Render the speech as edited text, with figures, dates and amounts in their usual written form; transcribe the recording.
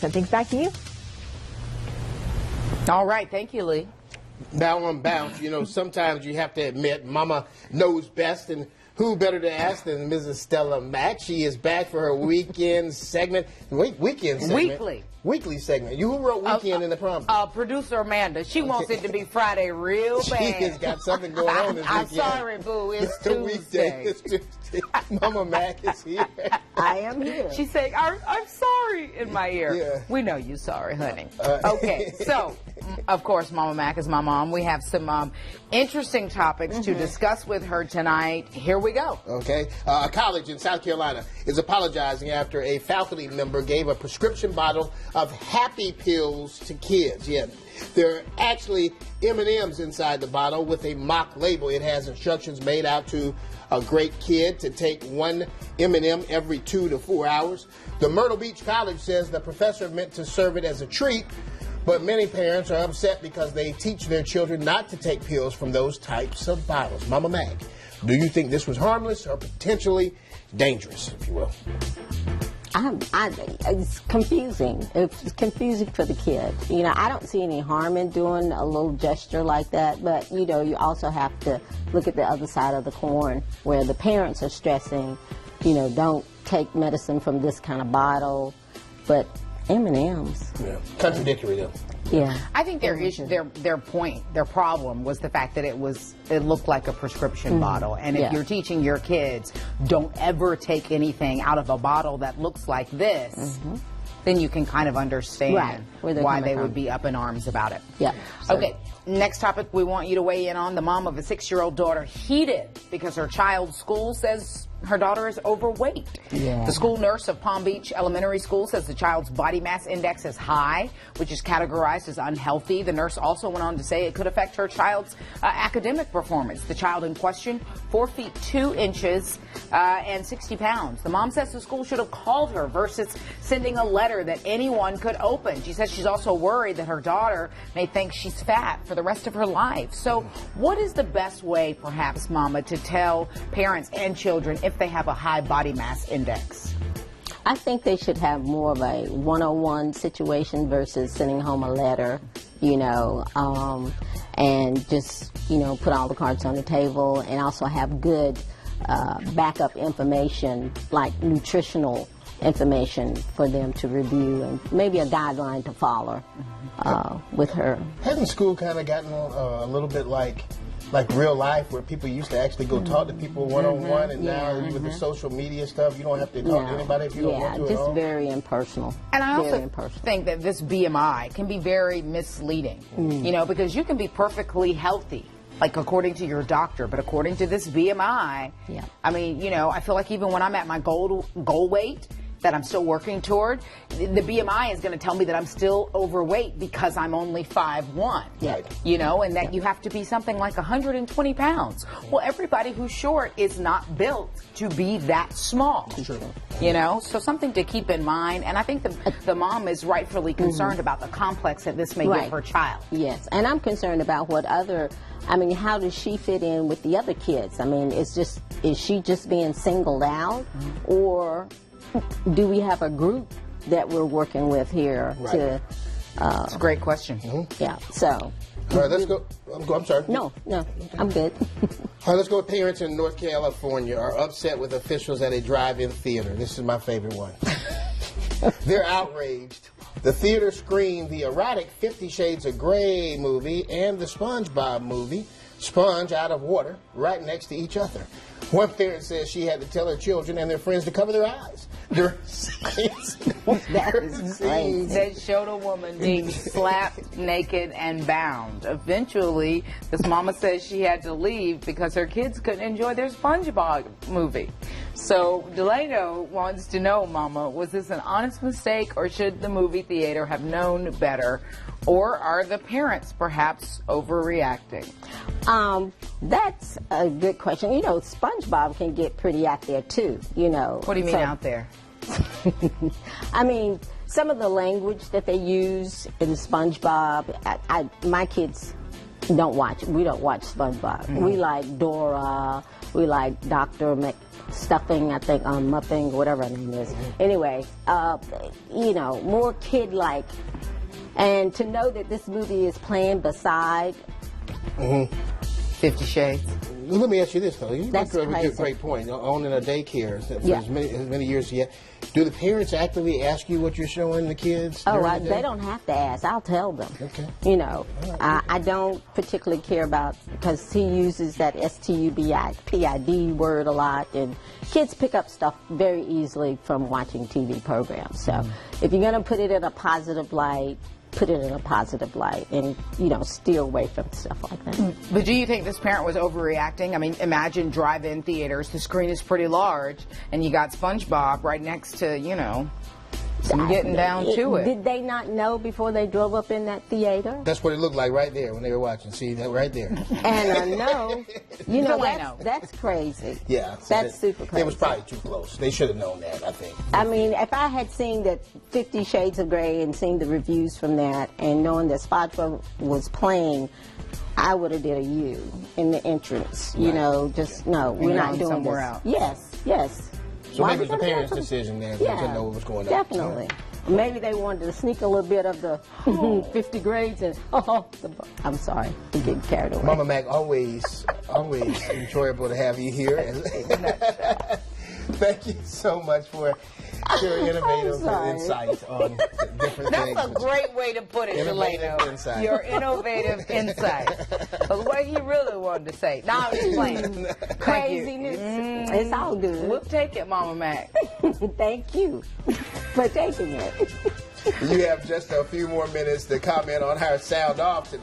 So things back to you. All right, thank you, Lee. Now on bounce, you know, sometimes you have to admit Mama knows best, and who better to ask than Mrs. Stella Mack? She is back for her weekend segment. Weekend segment. Weekly segment. Who wrote weekend in the prompt? Producer Amanda. She wants it to be Friday real bad. She has got something going on this I'm weekend. sorry, boo. It's Tuesday. It's Tuesday. Mama Mack is here. I am here. She's saying, I'm sorry in my ear. Yeah. We know you sorry, honey. Okay, so, of course, Mama Mack is my mom. We have some interesting topics to discuss with her tonight. Here we go. Okay. A college in South Carolina is apologizing after a faculty member gave a prescription bottle of Happy Pills to kids. Yeah. There are actually M&Ms inside the bottle with a mock label. It has instructions made out to a great kid to take one M&M every 2 to 4 hours. The Myrtle Beach College says the professor meant to serve it as a treat, but many parents are upset because they teach their children not to take pills from those types of bottles. Mama Mack, do you think this was harmless or potentially dangerous, if you will? It's confusing. It's confusing for the kid. You know, I don't see any harm in doing a little gesture like that, but, you know, you also have to look at the other side of the coin where the parents are stressing, you know, don't take medicine from this kind of bottle, but M&Ms. Yeah. Contradictory, though. Yeah. I think their issue, their problem was the fact that it looked like a prescription bottle. And if you're teaching your kids, don't ever take anything out of a bottle that looks like this, then you can kind of understand why they would be up in arms about it. Yeah. Okay, next topic we want you to weigh in on. The mom of a 6-year-old daughter heated because her child's school says her daughter is overweight. Yeah. The school nurse of Palm Beach Elementary School says the child's body mass index is high, which is categorized as unhealthy. The nurse also went on to say it could affect her child's academic performance. The child in question, 4 feet 2 inches and 60 pounds. The mom says the school should have called her versus sending a letter that anyone could open. She says she's also worried that her daughter may think she's fat for the rest of her life. So what is the best way, perhaps, Mama, to tell parents and children if they have a high body mass index? I think they should have more of a one-on-one situation versus sending home a letter, you know, and just, you know, put all the cards on the table and also have good backup information, like nutritional information for them to review and maybe a guideline to follow with her. Hasn't school kind of gotten a little bit like real life, where people used to actually go talk to people one-on-one, and now with the social media stuff, you don't have to talk to anybody if you don't want to just at all? very impersonal. And I also think that this BMI can be very misleading, you know, because you can be perfectly healthy, like according to your doctor, but according to this BMI, I mean, you know, I feel like even when I'm at my goal weight that I'm still working toward, the BMI is going to tell me that I'm still overweight because I'm only 5'1", you know, and that you have to be something like 120 pounds. Well, everybody who's short is not built to be that small, you know, so something to keep in mind. And I think the mom is rightfully concerned about the complex that this may give her child. Yes, and I'm concerned about I mean, how does she fit in with the other kids? I mean, is she just being singled out, or do we have a group that we're working with here to... It's a great question. Yeah, so... All right, let's go. I'm sorry. No, I'm good. All right, let's go. Parents in North California are upset with officials at a drive-in theater. This is my favorite one. They're outraged. The theater screened the erotic 50 Shades of Grey movie and the SpongeBob movie, Sponge Out of Water, right next to each other. One parent says she had to tell her children and their friends to cover their eyes during scenes. That showed a woman being slapped naked and bound. Eventually, this mama says she had to leave because her kids couldn't enjoy their SpongeBob movie. So Delano wants to know, Mama, was this an honest mistake, or should the movie theater have known better? Or are the parents perhaps overreacting? That's a good question. You know, SpongeBob can get pretty out there too, you know. What do you mean out there? I mean, some of the language that they use in SpongeBob, my kids we don't watch SpongeBob. We like Dora, we like Dr. Stuffing, I think, Muffing, whatever her name is. Anyway, you know, more kid-like. And to know that this movie is playing beside 50 Shades. Well, let me ask you this, though. You That's make a crazy. great point. Owning a daycare for Yeah. as many years yet. Do the parents actively ask you what you're showing the kids? Oh, during the day? they don't have to ask. I'll tell them. Okay. You know, I don't particularly care about, because he uses that STUBIPID word a lot, and kids pick up stuff very easily from watching TV programs. So if you're going to put it in a positive light, put it in a positive light, and, you know, steer away from stuff like that. But do you think this parent was overreacting? I mean, imagine drive-in theaters. The screen is pretty large, and you got SpongeBob right next to, you know, some getting down to it. Did they not know before they drove up in that theater? That's what it looked like right there when they were watching. See, that right there. And I know, you know, Delano. that's crazy. Yeah. That's super crazy. It was probably too close. They should have known that, I think. I mean, if I had seen that 50 Shades of Grey and seen the reviews from that and knowing that SpongeBob was playing, I would have did a U in the entrance. You know, just, no, we're not doing somewhere this. else. Yes, yes. So Why maybe it was would the they parents' have to- decision there Yeah, to know what was going on. definitely. Maybe they wanted to sneak a little bit of the 50 grades and, I'm sorry, I'm getting carried away. Mama Mack, always enjoyable to have you here. Thank you so much for your innovative insight on different things. That's a great way to put it, Innovative Delano. insight. Your innovative insight. The way he really wanted to say. Now I'm just playing. Thank you. Craziness. It's all good. We'll take it, Mama Mac. Thank you for taking it. You have just a few more minutes to comment on our sound off tonight.